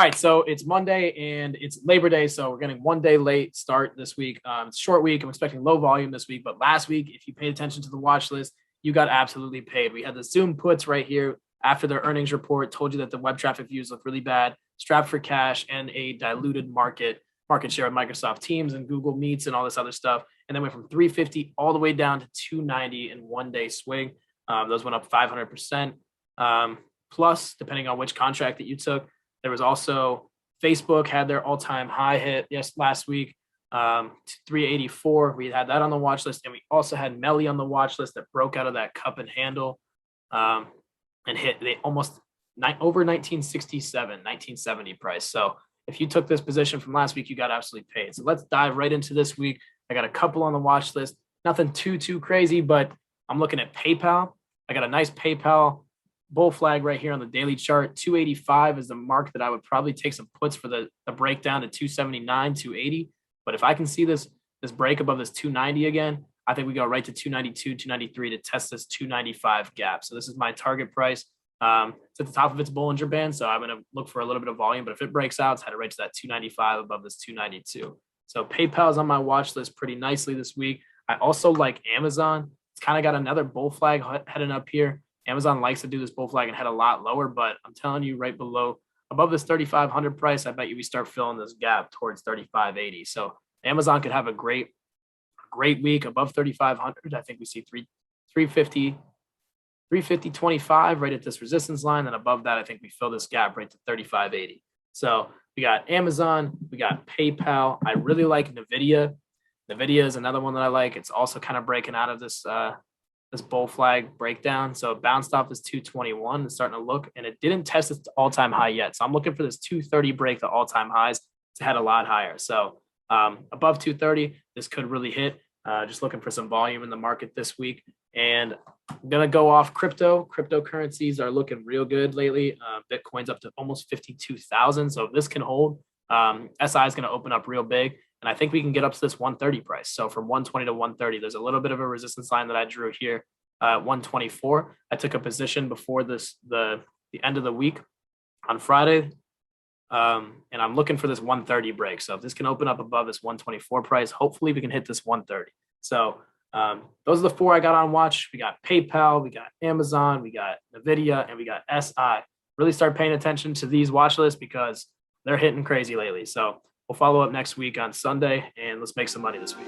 right, so it's Monday and it's Labor Day, so we're getting 1 day late start this week. It's a short week. I'm expecting low volume this week, but last week, if you paid attention to the watch list, you got absolutely paid. We had the Zoom puts right here after their earnings report, told you that the web traffic views look really bad, strapped for cash, and a diluted market share with Microsoft Teams and Google Meets and all this other stuff. And then went from 350 all the way down to 290 in 1 day swing. Those went up 500%. Plus, depending on which contract that you took. There was also Facebook had their all-time high hit last week, 384. We had that on the watch list, and we also had Melly on the watch list that broke out of that cup and handle and hit almost over 1970 price. So if you took this position from last week, you got absolutely paid. So let's dive right into this week. I got a couple on the watch list, nothing too crazy, but I'm looking at PayPal. I got a nice PayPal bull flag right here on the daily chart. 285 is the mark that I would probably take some puts for the breakdown to 279, 280. But if I can see this break above this 290 again, I think we go right to 292, 293 to test this 295 gap. So this is my target price. It's at the top of its Bollinger Band, so I'm going to look for a little bit of volume. But if it breaks out, it's headed right to that 295 above this 292. So PayPal is on my watch list pretty nicely this week. I also like Amazon. It's kind of got another bull flag heading up here. Amazon likes to do this bull flag and head a lot lower, but I'm telling you right above this 3,500 price, I bet you we start filling this gap towards 3,580. So Amazon could have a great week above 3,500. I think we see 350, 350.25 right at this resistance line. And above that, I think we fill this gap right to 3,580. So we got Amazon, we got PayPal. I really like NVIDIA. NVIDIA is another one that I like. It's also kind of breaking out of this bull flag breakdown. So it bounced off this 221 and starting to look, and it didn't test its all-time high yet. So I'm looking for this 230 break the all-time highs to head a lot higher. So above 230, this could really hit. Just looking for some volume in the market this week. And I'm going to go off crypto. Cryptocurrencies are looking real good lately. Bitcoin's up to almost 52,000. So if this can hold, SI is going to open up real big. And I think we can get up to this 130 price. So from 120 to 130, there's a little bit of a resistance line that I drew here at 124. I took a position before the end of the week on Friday. And I'm looking for this 130 break. So if this can open up above this 124 price, hopefully we can hit this 130. So those are the four I got on watch. We got PayPal, we got Amazon, we got NVIDIA, and we got SI. Really start paying attention to these watch lists because they're hitting crazy lately. So we'll follow up next week on Sunday, and let's make some money this week.